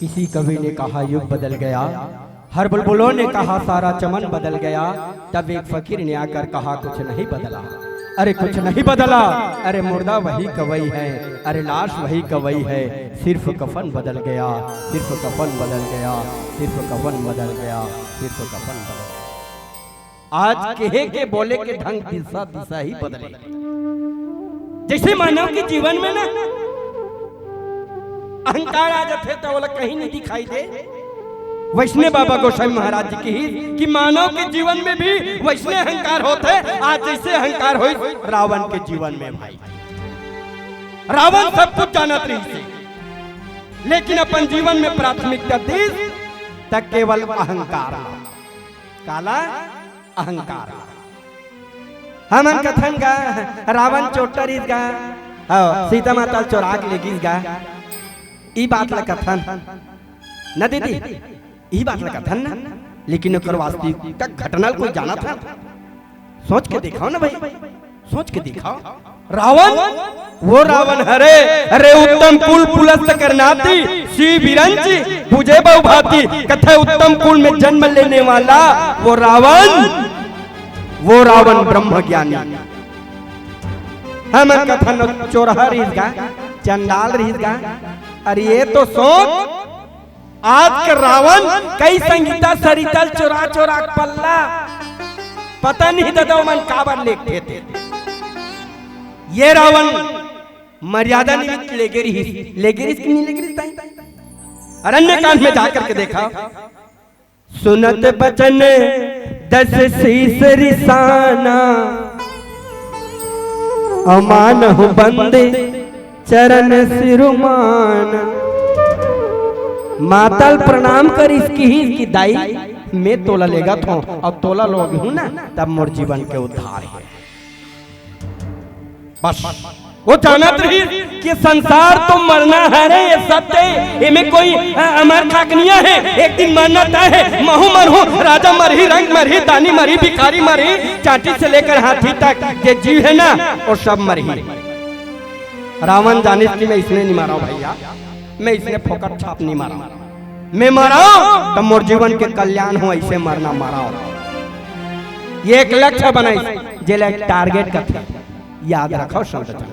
किसी कवि ने कहा युग बदल गया, हर बुलबुलों ने कहा सारा चमन बदल गया। तब एक फकीर ने आकर कहा कुछ नहीं बदला। अरे कुछ नहीं बदला, अरे मुर्दा वही कवई है, अरे लाश वही कवई है, सिर्फ कफन बदल गया, सिर्फ कफन बदल गया, सिर्फ कफन बदल गया, सिर्फ कफन बदल गया। आज कहे के बोले के ढंग दिशा दिशा ही बदले। जैसे मानव के जीवन में ना अहंकार आ जाते तो बोला कहीं नहीं दिखाई दे। वैष्णव बाबा गोस्वामी महाराज जी की ही कि मानव के जीवन में भी वैष्णव अहंकार होते। आज जैसे अहंकार हो रावण के जीवन में भाई, रावण सब कुछ जानत रही थी, लेकिन अपन जीवन में प्राथमिकता दी तक केवल अहंकार, काला अहंकार। हमन कथन गा रावण चोटर इस गा सीता माता चोरा के लेगिस गा, ई बात ला कथन न दीदी, ई बात ला कथन ना, लेकिन ओकर वास्तविक घटना कोई जाना था। सोच के दिखाओ ना भाई, सोच के दिखाओ। रावण वो रावण हरे, अरे उत्तम कुल पुलस्त करनाती श्री बिरंची बुझे बहुभाती। कथा उत्तम कुल में जन्म लेने वाला वो रावण ब्रह्म ज्ञानी। हम कथन चोरहा रीगा चंडाल रीगा। अरे ये तो सोच आज के रावण कई संगीता सरितल चोरा चोरा पल्ला पता नहीं दादा मन काबर लेते थे। ये रावण मर्यादा निमित्त लेगिरिस की नहीं लेगिरिस अरण्य कांड में जाकर के देखा। सुनत बचन 10 शीस रिसाना, अमान हूँ बंदे चरण सिरुमान। मातल प्रणाम कर इसकी दाई, मैं तोला लेगा था अब तोला लोग हूं ना, तब मोर जीवन के उद्धार है। बस वो जानत रही कि संसार तो मरना है रे, ये सत्य इनमें कोई अमर खाकनिया है। एक दिन मरना तय है। महू मरहू, राजा मरही, रंग मरही, दानी मरही, भिखारी मरही, चाटी से लेकर हाथी तक ये जीव है ना और सब मरही। रावण जाने की मैं इसने नहीं मारा भैया, मैं इसने फोकट छाप नहीं मारा, मैं मारा तो मोर जीवन के कल्याण हो, ऐसे मरना मारा। ये एक लक्ष्य बनाई जेल एक टारगेट का था, याद रखो शब्द।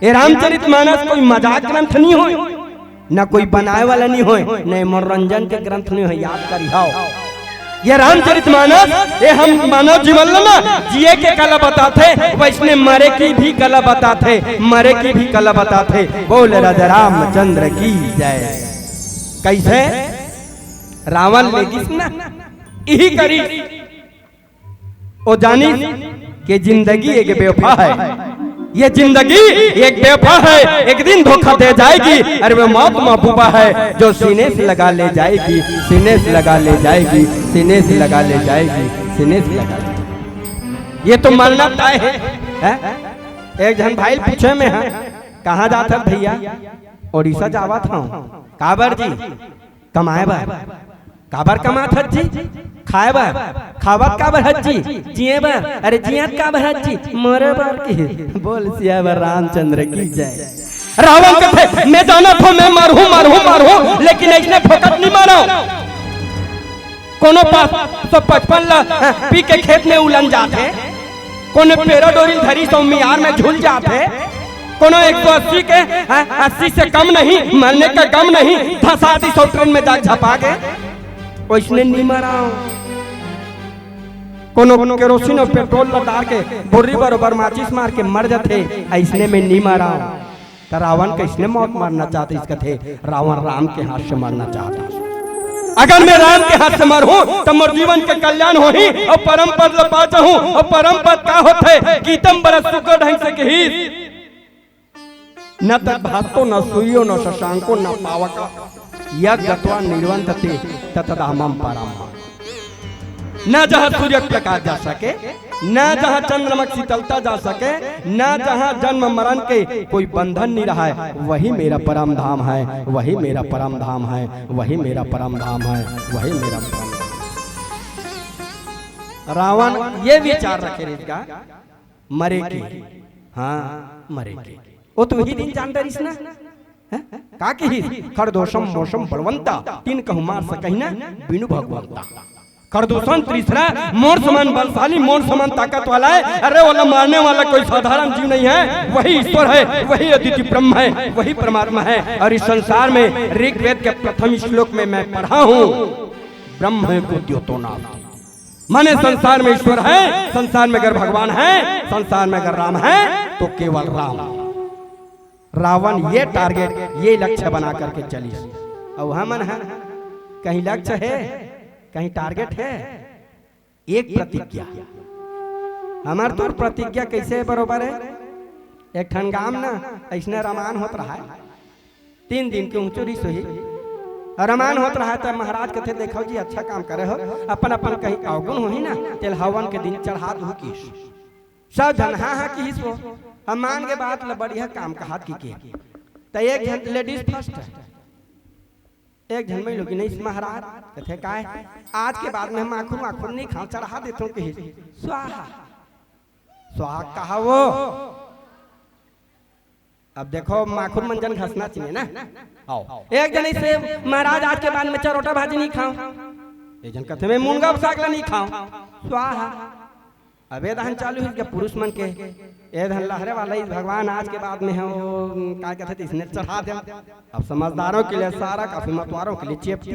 ये रामचरितमानस कोई मजाक ग्रंथ नहीं हो, ना कोई बनाए वाला नहीं हो, न मनोरंजन के ग्रंथ नहीं हो, याद करियो। ये रामचरितमानस ये हम मानव जीवन ना जिए के कला बताते, वैष्णव मरे की भी कला बताते, मरे की भी कला बताते। बोल राजा रामचंद्र की जय। कैसे रावण लेगिस ना यही करी, ओ जानी कि जिंदगी एक बेवफा है, ये जिंदगी एक बेवफा है, एक दिन धोखा दे जाएगी। अरे वो मौत महबूबा है जो सीने से लगा ले जाएगी, सीने से लगा ले जाएगी, सीने से लगा ले जाएगी, सीने से लगा ले। ये तो मरना तय है। एक जन भाई पूछे में है कहाँ जाता भैया, ओडिशा जावा था। काबर जी कमाए बा, काबर कमात हज जी, खाए बा, खावत काबर हज जी, जिए बा, अरे जियत काबर हज जी, मरे बार की। बोल सियावर रामचंद्र की जय। रावण कहते मैं जाना था मैं मरहूं मरहूं मरहूं, लेकिन इसने फोकट नहीं मारा। कोनो 55 ला पी के खेत में उलन जाते, कोनो पेरा डोरी धरी सौ मियार में झूल जाते, कोनो 180 के 80 से कम नहीं, मरने का गम नहीं, धसा दी 100 ट्रेन में जा झपा के, उसने नहीं मरा। कोनो केरोसिन और पेट्रोल लगा के बोरी बरोबर माचिस मार के मर जाते, ऐसने में नहीं मरा। तो रावण का इसने मौत मारना चाहते, इसका थे रावण राम के हाथ से मरना चाहता। अगर मैं राम के हाथ से मरूं तो मोर जीवन के कल्याण हो ही और परम पद लपा चाहूं। और परम पद का होते गीतम बरस सुकर ढंग से कही, न तक भास्तो न सूर्यो न शशांको न पावका, यज्ञ गत्वा निर्वंतते ततदामम परम। न जहाँ सूर्य प्रकाश जा सके, न जहाँ चंद्रमा की शीतलता जा सके, न जहाँ जन्म मरण के कोई बंधन नहीं रहा है, वही मेरा परम धाम है, वही मेरा परम धाम है, वही मेरा परम धाम है, वही मेरा परम धाम। रावण ये विचार रखे रहेगा मरे की, हाँ मरे की। वो तो वही दिन जानता रही ना का की खरदोषम मोषम बलवंता तीन कहु मार सकहि न बिनु भगवंता। खरदूषण तीसरा मोर समान बलशाली, मोर समान ताकत वाला है। अरे वाला मारने वाला कोई साधारण जीव नहीं है, वही ईश्वर है, वही अद्वितीय ब्रह्म है, वही परमात्मा है। और इस संसार में ऋग्वेद के प्रथम श्लोक में मैं पढ़ा हूँ, ब्रह्म को द्योतो नाम, माने संसार में ईश्वर है, संसार में अगर भगवान है, संसार में अगर राम है तो केवल राम। रावण ये टारगेट, ये लक्ष्य बना करके चली। और हमन है कहीं लक्ष्य है, कहीं टारगेट है, एक प्रतिज्ञा। हमार तो प्रतिज्ञा कैसे बरोबर है। एक ठन गाम ना ऐसने रामायण होत रहा है, 3 दिन के ऊंचुरी सोही रामायण होत रहा है। तो महाराज कहते देखो जी अच्छा काम करे हो, अपन अपन कहीं अवगुण हो ही ना, तेल हवन के दिन चढ़ा दू की सब जन हाँ की सो हम मान के बात ल बढ़िया काम का हाथ की तो एक जन लेडीज फर्स्ट है, एक जन में लोग नहीं महाराज कहते का आज के बाद में माखुर माखुर नहीं खा चढ़ा देता हूँ कि स्वाहा स्वाहा कहा वो। अब देखो माखुर मंजन घसना चाहिए ना। आओ एक जन से महाराज आज के बाद में चरोटा भाजी नहीं खाऊं, एक जन कहते मैं मुनगा सागला नहीं खाऊं, स्वाहा। अब ये दहन चालू है पुरुष मन के, ये धन लहरे वाला ही भगवान आज के बाद में है वो क्या कहते थे इसने चढ़ा दे। अब समझदारों के लिए सारा, काफी मतवारों के लिए चेपटी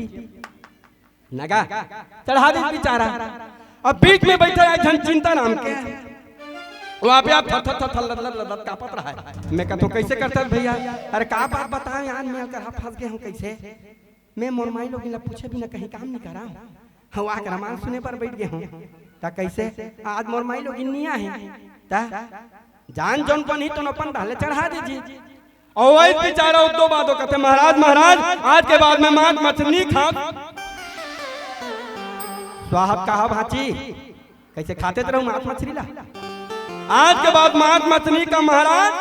नगा चढ़ा दे बेचारा। अब बीच में बैठा है जन चिंता नाम के, वहाँ पे आप थर कापत रहा है। मैं कहता हूँ कैसे करता है भैया, अरे का बात बताओ यार, मैं कहा फंस गए हूँ कैसे। मैं मोरमाई लोग पूछे भी ना कहीं काम नहीं करा, हवा के रामायण सुने पर बैठ गए हूँ। ता कैसे आज मोरमाई लोग निया है, ता जान जौन पनी तो अपन डाले चढ़ा दीजिए। और वही बेचारा दो बातों कहते महाराज महाराज आज के बाद में मांस मछली खा। स्वाहब कहा भाची कैसे खाते तो रहूं मांस मछली ला, आज के बाद मांस मछली का महाराज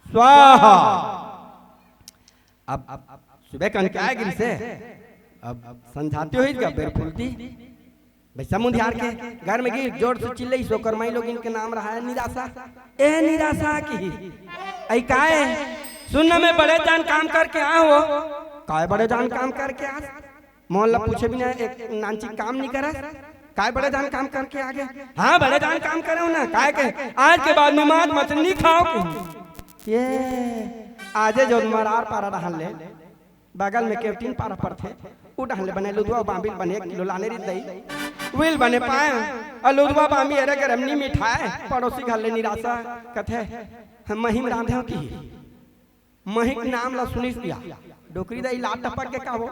स्वाहा। अब सुबह कन क्या गिर से अब समझाते हो बेर फूलती भैसा मुंधियार के घर में गिर जोर से चिल्लई सो करमाई लोग इनके नाम रहा है निराशा। ए निराशा की ऐ काए सुनने में बड़े जान काम करके आ हो, काय बड़े जान काम करके आ, मोहल्ला पूछे भी ना एक नांची काम नहीं करा, काय बड़े जान काम करके आ गए। हाँ बड़े जान काम करे ना, काय के आज के बाद में मांस मछली खाओ। ये आजे जो मरार पारा रहन ले बगल में कैप्टन पारा पर थे उ डहले बने लुदवा बांबिल बने 1 किलो लाने री दई विल बने पाए और लुदवा बांबी अरे गरमनी मिठाई पड़ोसी घर ले निराशा कथे हम महिम रांधे की महिक नाम ला सुनिस दिया डोकरी दई लात टपक के काहो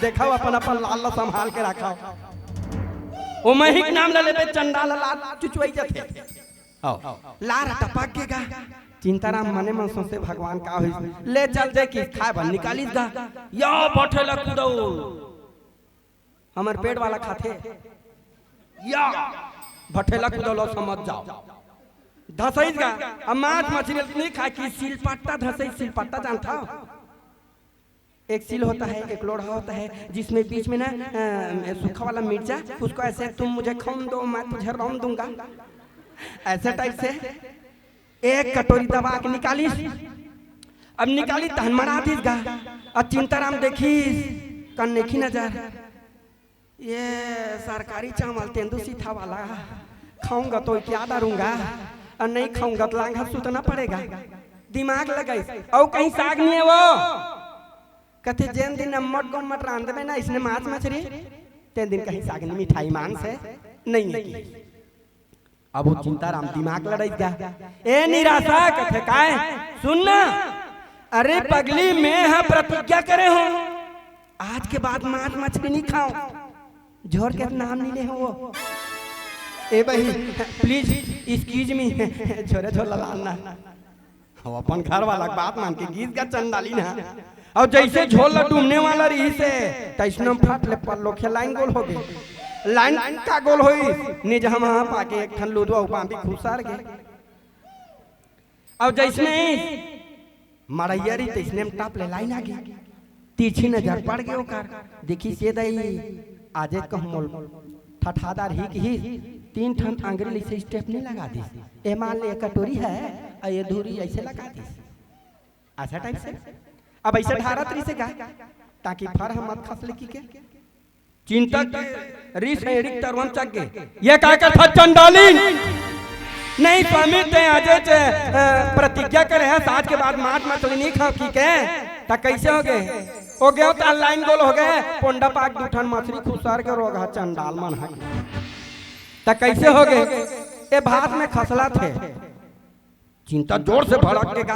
देखो अपन अपन लाल ला संभाल के रखा। ओ महिक नाम ला लेबे चंडाल लात चुचुई जथे आओ लार टपक के गा चिंताराम मने मन सोचे भगवान का होई ले चल दे कि खाए बन निकालिस गा या बैठे ला कूदो हमर पेट वाला खाथे या भठेला कूदो लो समझ जाओ धसैस गा। अब मांस मछली नहीं खाए कि सिलपट्टा धसैस, सिलपट्टा जानता हो एक सिल होता है एक लोढ़ा होता है जिसमें बीच में ना सूखा वाला मिर्चा, उसको ऐसे तुम मुझे खून दो मैं तुझे रौन दूंगा, ऐसे टाइप से एक कटोरी दबा के निकाली। अब निकाली तहन मरा दीस गा और चिंताराम देखी कन्नेखी नजर ये सरकारी चावल तेंदुसी था वाला खाऊंगा तो क्या डरूंगा और नहीं खाऊंगा तो लांघा सुतना पड़ेगा, दिमाग लगाई। और कहीं साग नहीं है वो कहते जैन दिन मट गो मट रांध में ना इसने मांस मछली तेन दिन कहीं साग नहीं मिठाई मांस है नहीं है। अब वो चिंताराम दिमाग लड़ाई गया ए निराशा कथे काय सुनना अरे पगली मैं हाँ प्रतिज्ञा करे हो आज के बाद मांस मछली नहीं खाओ, झोर के नाम नहीं ले हो वो ए भाई प्लीज एक्सक्यूज मी झोरे झोर लाना हम अपन घर वाला बात मान के गीत का चंडाली ना। और जैसे झोल डूबने वाला रही से तैसनो फट ले पर लोग लाइन गोल हो गए, लाइन का गोल होई निज हम वहां पाके एक ठन लुदवा उपांबी खुसार गए। अब जैसे मरैया रही तैसने में टाप ले लाइन आ गई तीछी नजर पड़ गए ओकर देखी से दई आजे कहमोल ठठादार ही की 3 ठन अंग्रेजी से स्टेप नहीं लगा दी ए मान ले कटोरी है और ये धूरी ऐसे लगा दी ऐसा टाइप से अब ऐसे ढारा तरी से गा ताकि फर हम मत खसले की के चिंतक ऋष एरिक तरवन चक के ये का था चंडाली नहीं स्वामी ते आज प्रतिज्ञा करे हैं आज के बाद मांस मछली नहीं खाओ की के ता कैसे हो गए तो ऑनलाइन गोल हो गए पोंडा पाक दूठन मछली खुसार के रोग है चंडाल मन है ता कैसे हो गए ये भात में खसला थे चिंता जोर से भड़क के गा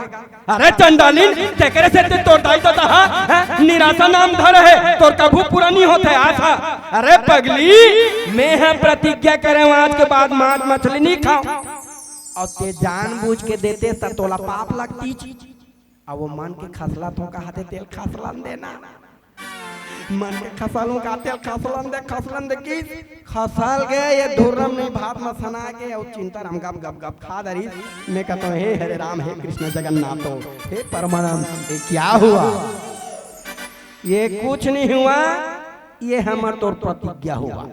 अरे चंडालीन तेकरे से तोर दाई तो है निराशा नाम धर है तोर कभू पूरा नहीं होता आशा अरे पगली मैं है प्रतिज्ञा करे आज के बाद मांस मछली नहीं खाओ और ते जानबूझ के देते त तोला पाप लगती अब वो मन के खसला तो कहते तेल खसलन देना मन के खसलों का तेल खसलन दे की खसल गए ये धुर्रम नहीं भात में सना के और चिंता राम गप गप गप खा दरी मैं कहता हूँ हे हरे राम हे कृष्ण जगन्नाथ हे परमानंद ये क्या हुआ ये कुछ नहीं हुआ ये हमार तोर प्रतिज्ञा हुआ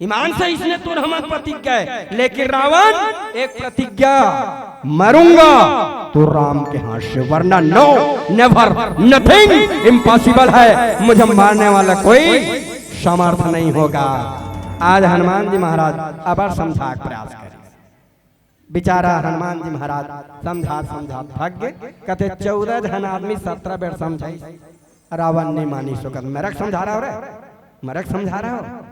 ईमान से इसने तोर हमार प्रतिज्ञा है लेकिन रावण एक प्रतिज्ञा मरूंगा तो राम के हाथ से वरना नो नेवर नथिंग इम्पॉसिबल है मुझे मारने वाला कोई समर्थ नहीं होगा। आज हनुमान जी महाराज अबर समझा प्रयास करें बेचारा हनुमान जी महाराज समझा थक गए कहते 14 जन आदमी 17 बेर समझाई रावण नहीं मानी सुकत मरक समझा रहा हो रे मरक समझा रहा हो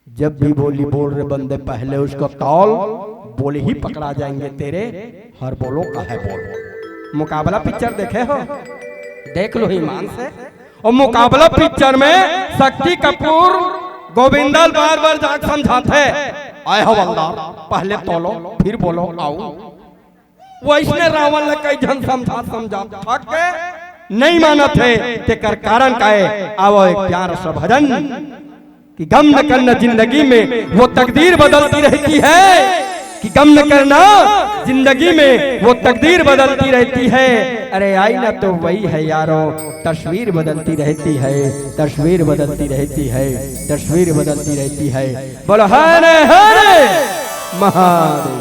जब भी बोली बोल रहे बंदे पहले उसको तौल बोले ही पकड़ा जाएंगे तेरे हर बोलो का है बोल मुकाबला पिक्चर देखे हो देख लो ईमान से और मुकाबला पिक्चर में शक्ति कपूर गोविंदल बार बार जाकर समझाते आए हो बंदा पहले तोलो फिर बोलो आओ वो इसने रावण ने कई जन समझा थक के नहीं माना थे तेकर कारण का है आओ एक प्यार सा भजन कि गम न करना जिंदगी में वो तकदीर बदलती रहती है कि गम न करना जिंदगी में वो तकदीर बदलती रहती है अरे आई ना तो वही है यारो तस्वीर बदलती रहती है तस्वीर बदलती रहती है तस्वीर बदलती रहती है बोलो हरे हरे महादेव।